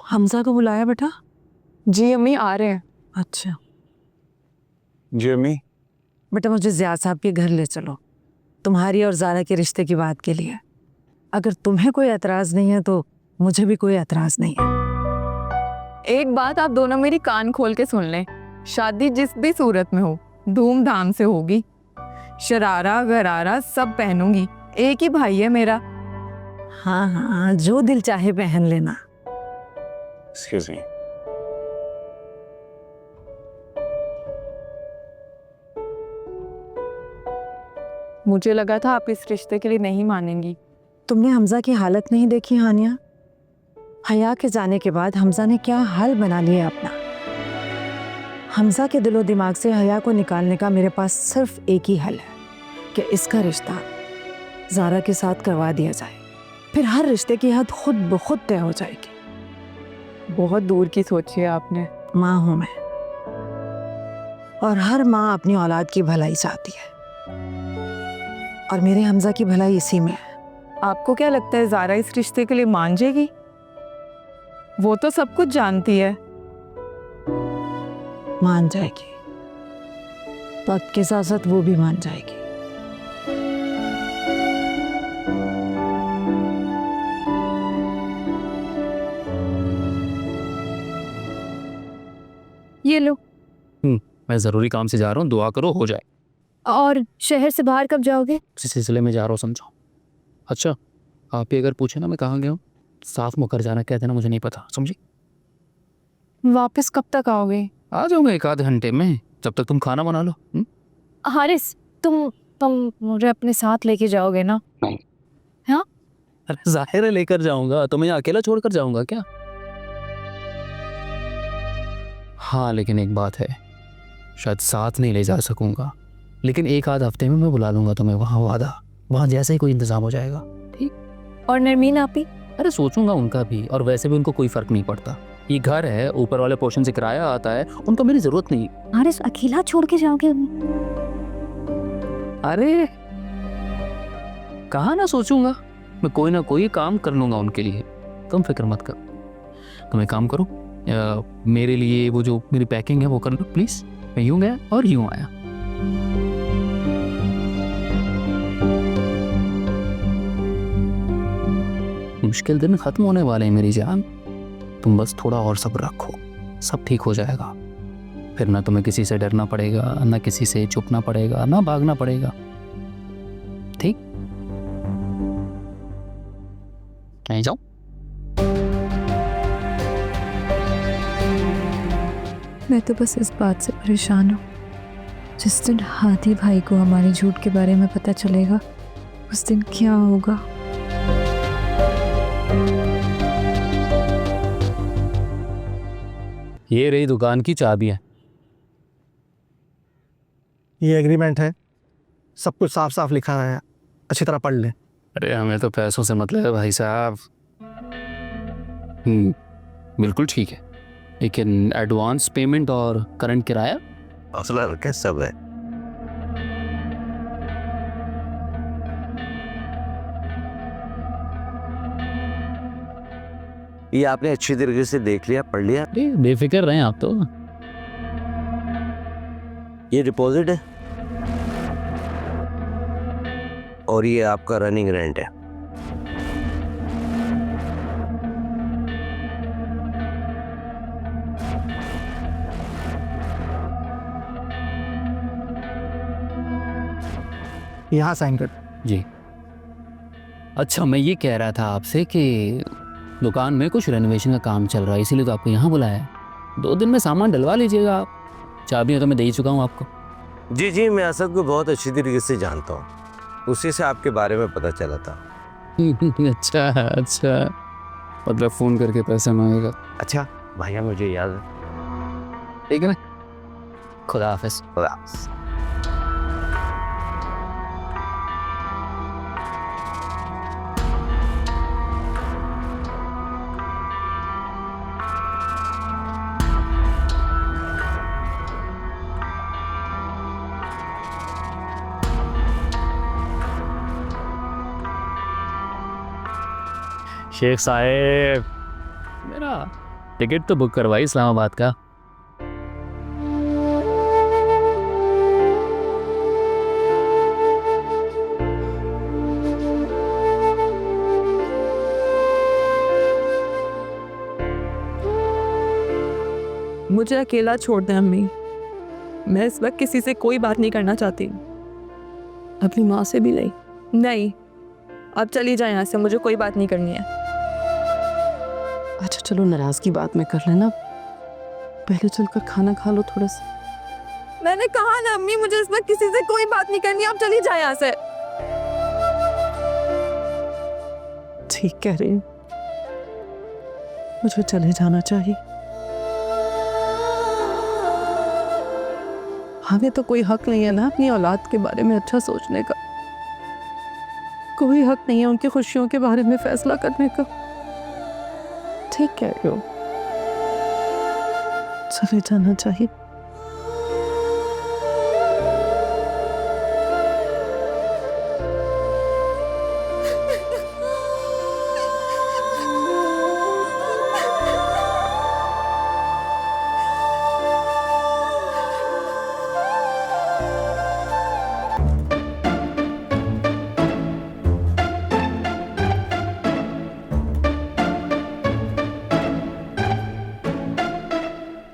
हमजा को बुलाया बेटा? जी अम्मी आ रहे हैं। अच्छा जी अम्मी। बेटा, मुझे ज़ियाद साहब के घर ले चलो, तुम्हारी और ज़ारा के रिश्ते की बात के लिए। अगर तुम्हें कोई एतराज़ नहीं है तो मुझे भी कोई एतराज़ नहीं है। एक बात आप दोनों मेरी कान खोल के सुन लें, शादी जिस भी सूरत में हो धूमधाम से होगी। शरारा गरारा सब पहनूंगी, एक ही भाई है मेरा। हाँ हाँ, जो दिल चाहे पहन लेना। Excuse me. मुझे लगा था आप इस रिश्ते के लिए नहीं मानेंगी। तुमने हमजा की हालत नहीं देखी हानिया? हया के जाने के बाद हमजा ने क्या हाल बना लिया अपना। हमजा के दिलो दिमाग से हया को निकालने का मेरे पास सिर्फ एक ही हल है कि इसका रिश्ता ज़ारा के साथ करवा दिया जाए। फिर हर रिश्ते की हद खुद ब खुद तय हो जाएगी। बहुत दूर की सोची है आपने। माँ हूँ मैं, और हर माँ अपनी औलाद की भलाई चाहती है, और मेरे हमजा की भलाई इसी में है। आपको क्या लगता है ज़ारा इस रिश्ते के लिए मान जाएगी? वो तो सब कुछ जानती है। मान जाएगी, वक्त के साथ साथ वो भी मान जाएगी। ये लो। मैं ज़रूरी काम से जा रहा हूँ, दुआ करो हो जाए। और शहर से बाहर कब जाओगे? इसी सिलसिले में जा रहा हूँ, समझो। अच्छा, आप ही अगर पूछे ना मैं कहाँ गया हूँ, साफ मुकर जाना, कह देना मुझे नहीं पता, समझी? वापस कब तक आओगे? आ जाऊँगा 1 आध घंटे में, जब तक तुम खाना बना लो। हारिस, तुम मुझे अपने साथ लेके जाओगे ना? नहीं। हाँ? अरे जाहिर है लेकर जाऊँगा, तो मैं अकेला छोड़कर जाऊँगा क्या? हाँ, लेकिन एक बात है, शायद साथ नहीं ले जा सकूँगा, लेकिन 1 आध हफ्ते में मैं बुला लूँगा तुम्हें वहाँ, वादा। वहाँ जैसे ही कोई इंतज़ाम हो जाएगा, ठीक? और नरमीन आपी? अरे सोचूंगा उनका भी, और वैसे भी उनको कोई फ़र्क नहीं पड़ता। ये घर है, ऊपर वाले पोर्शन से किराया आता है, उनको मेरी ज़रूरत नहीं। हारिस, अकेला छोड़ के जाओगे? अरे कहाँ ना सोचूंगा, मैं कोई ना कोई काम कर लूँगा उनके लिए, तुम फिक्र मत करो। तुम एक काम करो, मेरे लिए वो जो मेरी पैकिंग है वो कर लो प्लीज़। मैं यूँ गया और यूँ आया। मुश्किल दिन खत्म होने वाले हैं मेरी जान, तुम बस थोड़ा और सब्र रखो, सब ठीक हो जाएगा। फिर ना तुम्हें किसी से डरना पड़ेगा, ना किसी से छुपना पड़ेगा, ना भागना पड़ेगा, ठीक? कहीं जाओ। मैं तो बस इस बात से परेशान हूँ, जिस दिन हाथी भाई को हमारे झूठ के बारे में पता चलेगा, उस दिन क्या होगा? ये रही दुकान की चाबियां। ये एग्रीमेंट है, सब कुछ साफ साफ लिखा है, अच्छी तरह पढ़ लें। अरे हमें तो पैसों से मतलब है भाई साहब। बिल्कुल ठीक है, लेकिन एडवांस पेमेंट और करंट किराया हौसला रखे, सब है। ये आपने अच्छी तरीके से देख लिया, पढ़ लिया? अरे बेफिक्र रहें आप तो। ये डिपॉजिट है और ये आपका रनिंग रेंट है। यहाँ साइन कर। जी। अच्छा, मैं ये कह रहा था आपसे कि दुकान में कुछ रेनोवेशन का काम चल रहा है, इसीलिए तो आपको यहाँ बुलाया है। 2 दिन में सामान डलवा लीजिएगा आप। चाबियाँ तो मैं दे ही चुका हूँ आपको। जी जी, मैं असद को बहुत अच्छी तरीके से जानता हूँ, उसी से आपके बारे में पता चला था। अच्छा अच्छा, मतलब फ़ोन करके पैसे मांगेगा। अच्छा भैया, मुझे याद है। ठीक है ना, खुदा हाफिज़। खुदा हाफिज़। शेख साहेब, मेरा टिकट तो बुक करवाई इस्लामाबाद का। मुझे अकेला छोड़ दें अम्मी, मैं इस वक्त किसी से कोई बात नहीं करना चाहती, अपनी माँ से भी नहीं। नहीं, अब चली जाए यहाँ से, मुझे कोई बात नहीं करनी है। अच्छा चलो, नाराज की बात में कर लेना, पहले चलकर खाना खा लो थोड़ा सा। मैंने कहा ना अम्मी, मुझे इस वक्त किसी से कोई बात नहीं करनी, अब चली जाए यहाँ से। ठीक कह रही हूँ, मुझे चले जाना चाहिए। हमें तो कोई हक नहीं है ना अपनी औलाद के बारे में अच्छा सोचने का, कोई हक नहीं है उनकी खुशियों के बारे में फैसला करने का। ठीक कह रही हो, चले जाना चाहिए।